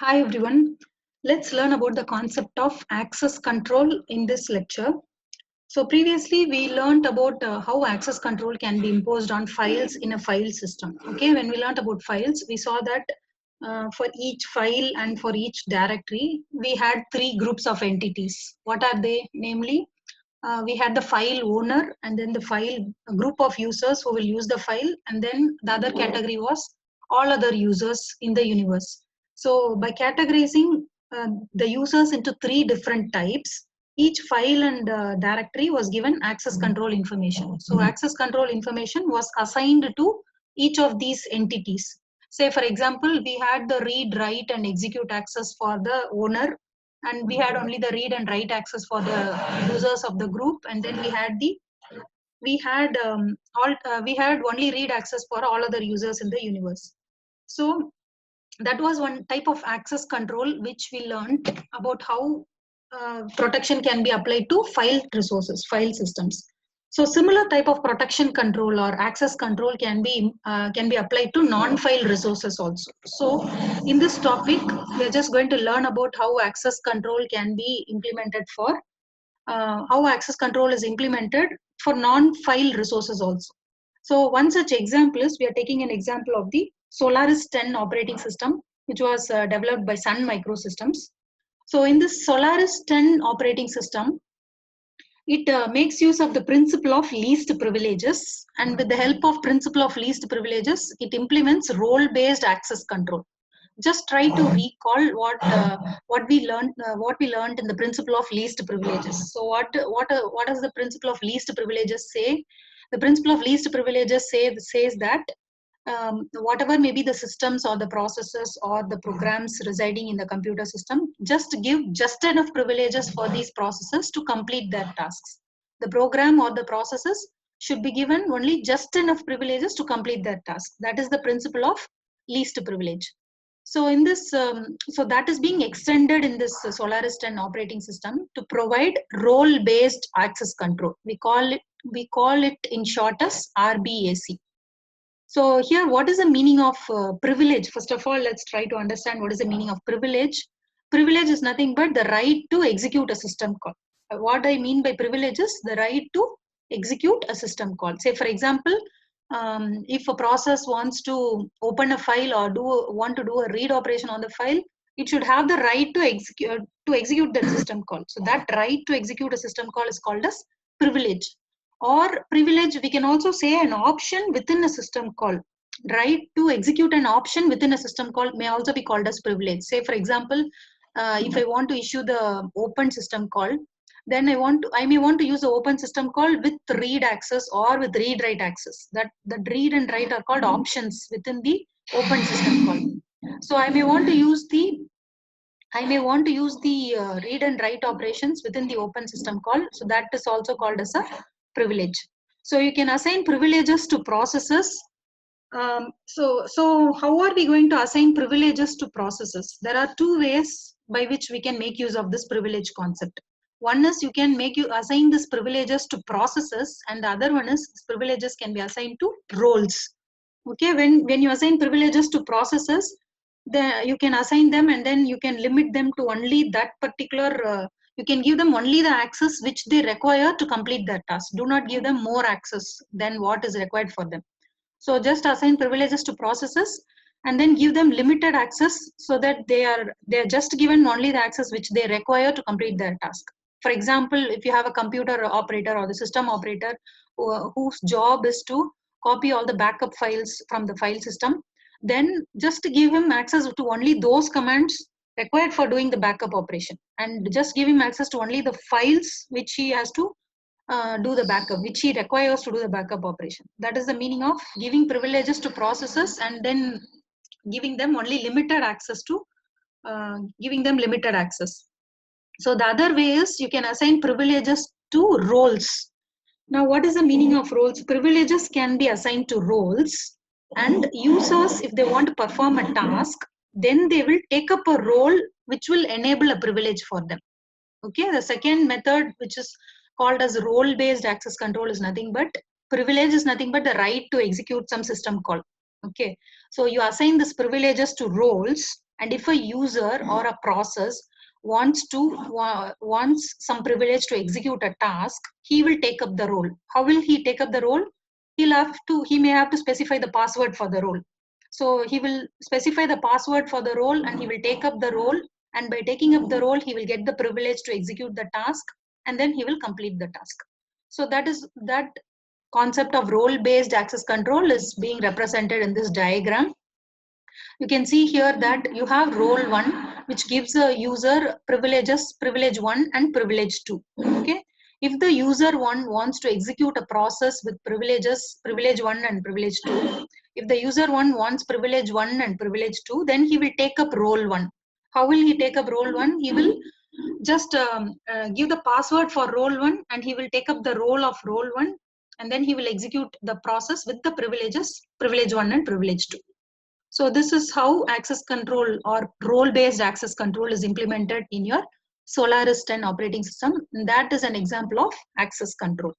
Hi everyone. Let's learn about the concept of access control in this lecture. So previously we learned about how access control can be imposed on files in a file system. Okay, when we learned about files, we saw that for each file and for each directory, we had three groups of entities. What are they? Namely, we had the file owner and then the file a group of users who will use the file, and then the other category was all other users in the universe. So by categorizing the users into three different types, each file and directory was given access control information. So access control information was assigned to each of these entities. Say for example, we had the read, write and execute access for the owner, and we had only the read and write access for the users of the group, and then we had only read access for all other users in the universe. So that was one type of access control which we learned about how protection can be applied to file systems. So similar type of protection control or access control can be applied to non-file resources also. So in this topic, we are just going to learn about how access control can be implemented for how access control is implemented for non-file resources also. So one such example is, we are taking an example of the Solaris 10 operating system, which was developed by Sun Microsystems. So in this Solaris 10 operating system, it makes use of the principle of least privileges, and with the help of principle of least privileges, it implements role-based access control. Just try to recall what we learned in the principle of least privileges. So what does the principle of least privileges say? The principle of least privileges says that whatever may be the systems or the processes or the programs residing in the computer system, just give just enough privileges for these processes to complete their tasks. The program or the processes should be given only just enough privileges to complete their task. That is the principle of least privilege. So in this, so that is being extended in this Solaris 10 operating system to provide role-based access control. We call it in short as RBAC. So here, what is the meaning of privilege? First of all, let's try to understand what is the meaning of privilege. Privilege is nothing but the right to execute a system call. What I mean by privilege is the right to execute a system call. Say for example, if a process wants to open a file or want to do a read operation on the file, it should have the right to execute that system call. So that right to execute a system call is called as privilege. Or privilege, we can also say an option within a system call. Right to execute an option within a system call may also be called as privilege. Say for example, if I want to issue the open system call, then I may want to use the open system call with read access or with read write access. That the read and write are called options within the open system call. So I may want to use the read and write operations within the open system call. So that is also called as a privilege. So you can assign privileges to processes. So how are we going to assign privileges to processes? There are two ways by which we can make use of this privilege concept. One is you can assign these privileges to processes, and the other one is privileges can be assigned to roles. Okay, when you assign privileges to processes, then you can assign them and then you can limit them to only that particular you can give them only the access which they require to complete that task. Do not give them more access than what is required for them. So just assign privileges to processes and then give them limited access, so that they are just given only the access which they require to complete their task. For example, if you have a computer operator or the system operator whose job is to copy all the backup files from the file system, then just give him access to only those commands required for doing the backup operation, and just give him access to only the files which he has to do the backup, which he requires to do the backup operation. That is the meaning of giving privileges to processes and then giving them only limited access to giving them limited access. So the other way is you can assign privileges to roles. Now, what is the meaning of roles? Privileges can be assigned to roles, and users, if they want to perform a task, then they will take up a role which will enable a privilege for them. Okay, the second method, which is called as role-based access control, is nothing but privilege is nothing but the right to execute some system call. Okay, so you assign these privileges to roles, And if a user or a process wants some privilege to execute a task, he will take up the role. How will he take up the role? He may have to specify the password for the role. So he will specify the password for the role and he will take up the role, and by taking up the role he will get the privilege to execute the task, and then he will complete the task. So that concept of role based access control is being represented in this diagram. You can see here that you have role 1, which gives a user privileges, privilege 1 and privilege 2. Okay. If the user 1 wants to execute a process with privileges, privilege 1 and privilege 2, if the user 1 wants privilege 1 and privilege 2, then he will take up role 1. How will he take up role 1? He will just give the password for role 1 and he will take up the role of role 1, and then he will execute the process with the privileges, privilege 1 and privilege 2. So this is how access control or role-based access control is implemented in your Solaris 10 operating system. That is an example of access control.